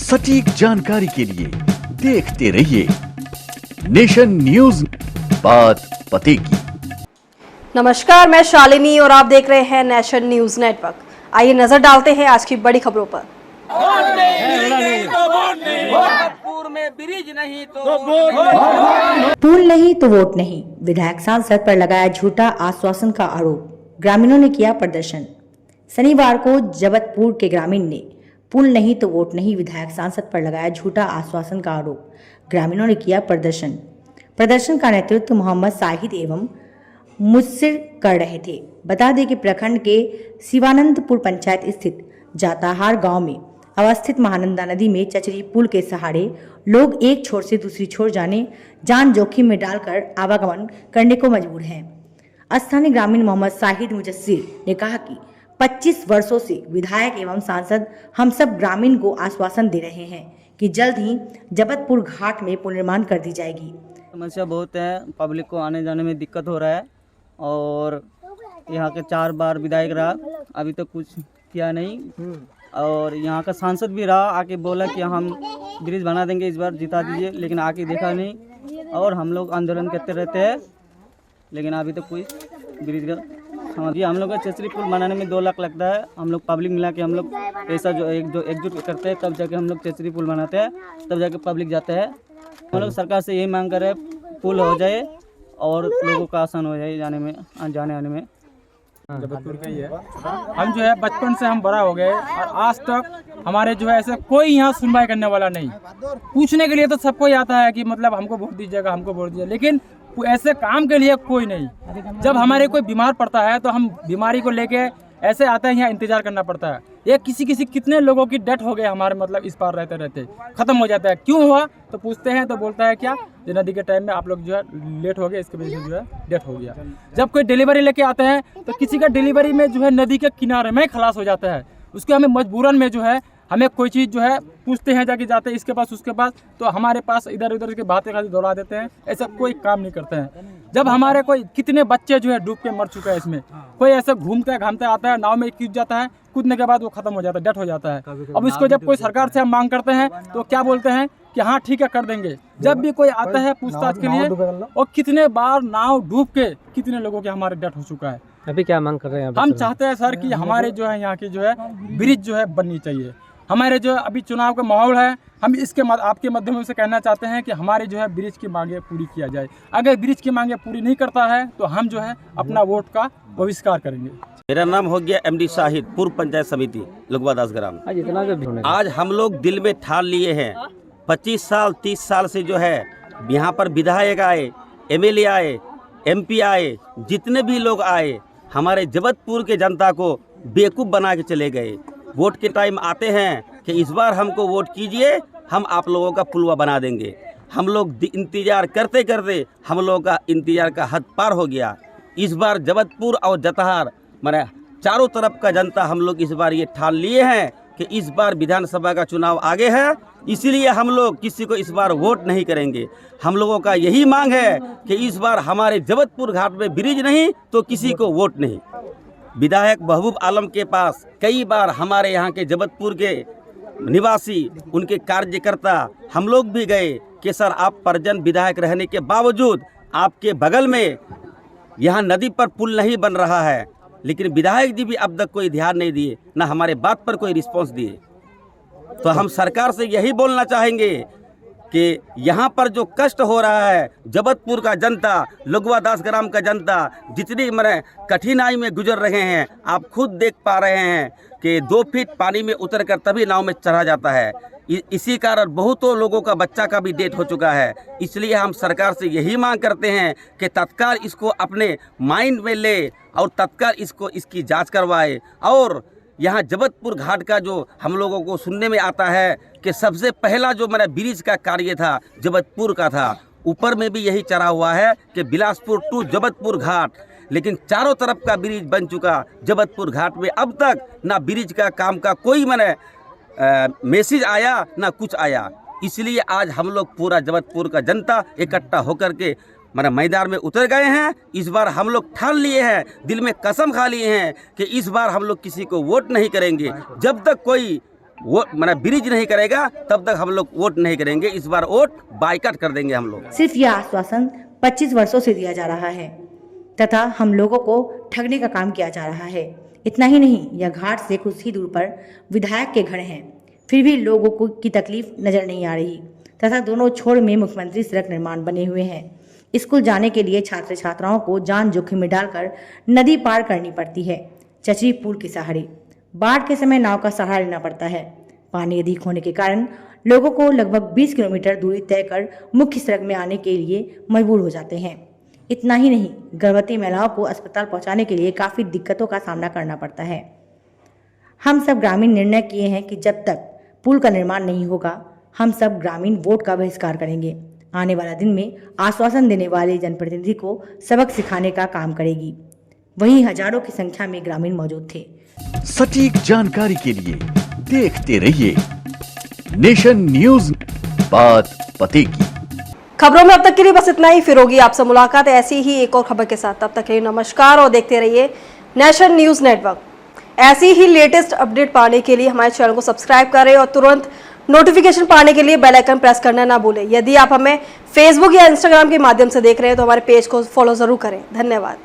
सटीक जानकारी के लिए देखते रहिए नेशन न्यूज, बात पते की। नमस्कार, मैं शालिनी और आप देख रहे हैं नेशन न्यूज नेटवर्क। आइए नजर डालते हैं आज की बड़ी खबरों पर। पुल नहीं तो वोट नहीं, विधायक सांसद पर लगाया झूठा आश्वासन का आरोप, ग्रामीणों ने किया प्रदर्शन। शनिवार को जबतपुर के ग्रामीण ने पुल नहीं तो वोट नहीं, विधायक सांसद पर लगाया झूठा आश्वासन का आरोप, ग्रामीणों ने किया प्रदर्शन का नेतृत्व मोहम्मद साहिद एवं मुस्सिर कर रहे थे। बता दें कि प्रखंड के शिवानंदपुर पंचायत स्थित जाताहार गांव में अवस्थित महानंदा नदी में चचरी पुल के सहारे लोग एक छोर से दूसरी छोर जान जोखिम में डालकर आवागमन करने को मजबूर हैं। स्थानीय ग्रामीण मोहम्मद साहिद मुजस्सिर ने कहा कि 25 वर्षों से विधायक एवं सांसद हम सब ग्रामीण को आश्वासन दे रहे हैं कि जल्द ही जबतपुर घाट में पुल निर्माण कर दी जाएगी। समस्या बहुत है, पब्लिक को आने जाने में दिक्कत हो रहा है और यहाँ के 4 बार विधायक रहा, अभी तक कुछ किया नहीं। और यहाँ का सांसद भी रहा, आके बोला कि हम ब्रिज बना देंगे, इस बार जिता दीजिए, लेकिन आके देखा नहीं। और हम लोग आंदोलन करते रहते हैं, लेकिन अभी तक कोई ब्रिज का समझिए। हम लोग का चचरी पुल बनाने में 2 लाख लगता है। हम लोग पब्लिक मिला के हम लोग पैसा जो एकजुट करते हैं, तब जाके हम लोग चचरी पुल बनाते हैं, तब जाके पब्लिक जाते हैं। हम लोग सरकार से यही मांग कर रहे हैं, पुल हो जाए और लोगों का आसान हो जाए जाने आने में। जबलपुर का ही है। हम जो है बचपन से हम बड़ा हो गए और आज तक हमारे जो है ऐसे कोई यहाँ सुनवाई करने वाला नहीं। पूछने के लिए तो सबको ही आता है कि मतलब हमको वोट दीजिएगा, हमको वोट दीजिए, लेकिन ऐसे काम के लिए कोई नहीं। जब हमारे कोई बीमार पड़ता है तो हम बीमारी को लेके ऐसे आते हैं, यहाँ इंतजार करना पड़ता है। ये किसी कितने लोगों की डेथ हो गए हमारे मतलब इस पार रहते रहते खत्म हो जाता है। क्यों हुआ तो पूछते हैं तो बोलता है क्या, जो नदी के टाइम में आप लोग जो है लेट हो गए, इसके वजह से जो है डेथ हो गया। जब कोई डिलीवरी लेके आते हैं तो किसी का डिलीवरी में जो है नदी के किनारे में खलास हो जाता है, उसको हमें मजबूरन में जो है हमें कोई चीज़ जो है पूछते हैं, जाके जाते हैं इसके पास उसके पास, तो हमारे पास इधर उधर की बातें खाली दौड़ा देते हैं। ऐसा कोई काम नहीं करते हैं। जब हमारे कोई कितने बच्चे जो है डूब के मर चुके हैं, इसमें कोई ऐसे घूमते घामते आता है, नाव में कूद जाता है, कूदने के बाद वो खत्म हो जाता है, डेथ हो जाता है। अब इसको जब कोई सरकार से हम मांग करते हैं तो क्या बोलते हैं कि हाँ ठीक है कर देंगे। जब भी कोई आता है पूछताछ के लिए, और कितने बार नाव डूब के कितने लोगों के हमारे डेथ हो चुका है। अभी क्या मांग कर रहे हैं? हम चाहते हैं सर कि हमारे जो है यहाँ की जो है ब्रिज जो है बननी चाहिए। हमारे जो अभी चुनाव का माहौल है, हम इसके आपके माध्यम से कहना चाहते हैं कि हमारे जो है ब्रिज की मांगे पूरी किया जाए। अगर ब्रिज की मांगे पूरी नहीं करता है तो हम जो है अपना वोट का बहिष्कार करेंगे। मेरा नाम हो गया MD साहिद, पूर्व पंचायत समिति लुगवा दास ग्राम। आज हम लोग दिल में ठान लिए हैं, 25 साल 30 साल से जो है यहाँ पर विधायक आए, MLA आए, MP आए, जितने भी लोग आए, हमारे जबतपुर के जनता को बेवकूफ़ बना के चले गए। वोट के टाइम आते हैं कि इस बार हमको वोट कीजिए, हम आप लोगों का पुलवा बना देंगे। हम लोग इंतजार करते करते हम लोगों का इंतजार का हद पार हो गया। इस बार जबतपुर और जताहार माने चारों तरफ का जनता हम लोग इस बार ये ठान लिए हैं कि इस बार विधानसभा का चुनाव आगे है, इसीलिए हम लोग किसी को इस बार वोट नहीं करेंगे। हम लोगों का यही मांग है कि इस बार हमारे जबतपुर घाट में ब्रिज नहीं तो किसी को वोट नहीं। विधायक महबूब आलम के पास कई बार हमारे यहाँ के जबतपुर के निवासी, उनके कार्यकर्ता, हम लोग भी गए कि सर आप परजन विधायक रहने के बावजूद आपके बगल में यहाँ नदी पर पुल नहीं बन रहा है, लेकिन विधायक जी भी अब तक कोई ध्यान नहीं दिए, ना हमारे बात पर कोई रिस्पांस दिए। तो हम सरकार से यही बोलना चाहेंगे कि यहाँ पर जो कष्ट हो रहा है, जबतपुर का जनता, लुगवा दास ग्राम का जनता जितनी कठिनाई में गुजर रहे हैं, आप खुद देख पा रहे हैं कि 2 फीट पानी में उतरकर तभी नाव में चढ़ा जाता है। इसी कारण बहुतों लोगों का बच्चा का भी डेथ हो चुका है। इसलिए हम सरकार से यही मांग करते हैं कि तत्काल इसको अपने माइंड में ले और तत्काल इसकी जाँच करवाए। और यहाँ जबतपुर घाट का जो हम लोगों को सुनने में आता है कि सबसे पहला जो ब्रिज का कार्य था जबतपुर का था, ऊपर में भी यही चढ़ा हुआ है कि बिलासपुर टू जबतपुर घाट, लेकिन चारों तरफ का ब्रिज बन चुका। जबतपुर घाट में अब तक ना ब्रिज का काम का कोई मैसेज आया ना कुछ आया। इसलिए आज हम लोग पूरा जबतपुर का जनता इकट्ठा होकर के मैदान में उतर गए हैं। इस बार हम लोग ठान लिए हैं, दिल में कसम खा लिए हैं कि इस बार हम लोग किसी को वोट नहीं करेंगे। जब तक कोई वोट मैंने ब्रिज नहीं करेगा तब तक हम लोग वोट नहीं करेंगे। इस बार वोट बाइकाट कर देंगे हम लोग। सिर्फ यह आश्वासन 25 वर्षों से दिया जा रहा है तथा हम लोगों को ठगने का काम किया जा रहा है। इतना ही नहीं, यह घाट से कुछ ही दूर पर विधायक के घर हैं, फिर भी लोगों को की तकलीफ नजर नहीं आ रही तथा दोनों छोर में मुख्यमंत्री सड़क निर्माण बने हुए हैं। स्कूल जाने के लिए छात्र छात्राओं को जान जोखिम में डालकर नदी पार करनी पड़ती है। चचरी पुल के सहारे बाढ़ के समय नाव का सहारा लेना पड़ता है। पानी अधिक होने के कारण लोगों को लगभग 20 किलोमीटर दूरी तय कर मुख्य सड़क में आने के लिए मजबूर हो जाते हैं। इतना ही नहीं, गर्भवती महिलाओं को अस्पताल पहुंचाने के लिए काफ़ी दिक्कतों का सामना करना पड़ता है। हम सब ग्रामीण निर्णय किए हैं कि जब तक पुल का निर्माण नहीं होगा हम सब ग्रामीण वोट का बहिष्कार करेंगे। आने वाला दिन में आश्वासन देने वाले जनप्रतिनिधि को सबक सिखाने का काम करेगी। वहीं हजारों की संख्या में ग्रामीण मौजूद थे। सटीक जानकारी के लिए देखते रहिए नेशन न्यूज, बात पते की। खबरों में अब तक के लिए बस इतना ही। फिर होगी आपसे मुलाकात ऐसी ही एक और खबर के साथ। तब तक के लिए नमस्कार और देखते रहिए नेशन न्यूज नेटवर्क। ऐसी ही लेटेस्ट अपडेट पाने के लिए हमारे चैनल को सब्सक्राइब करें और तुरंत नोटिफिकेशन पाने के लिए बेल आइकन प्रेस करना ना भूलें। यदि आप हमें फेसबुक या इंस्टाग्राम के माध्यम से देख रहे हैं तो हमारे पेज को फॉलो जरूर करें। धन्यवाद।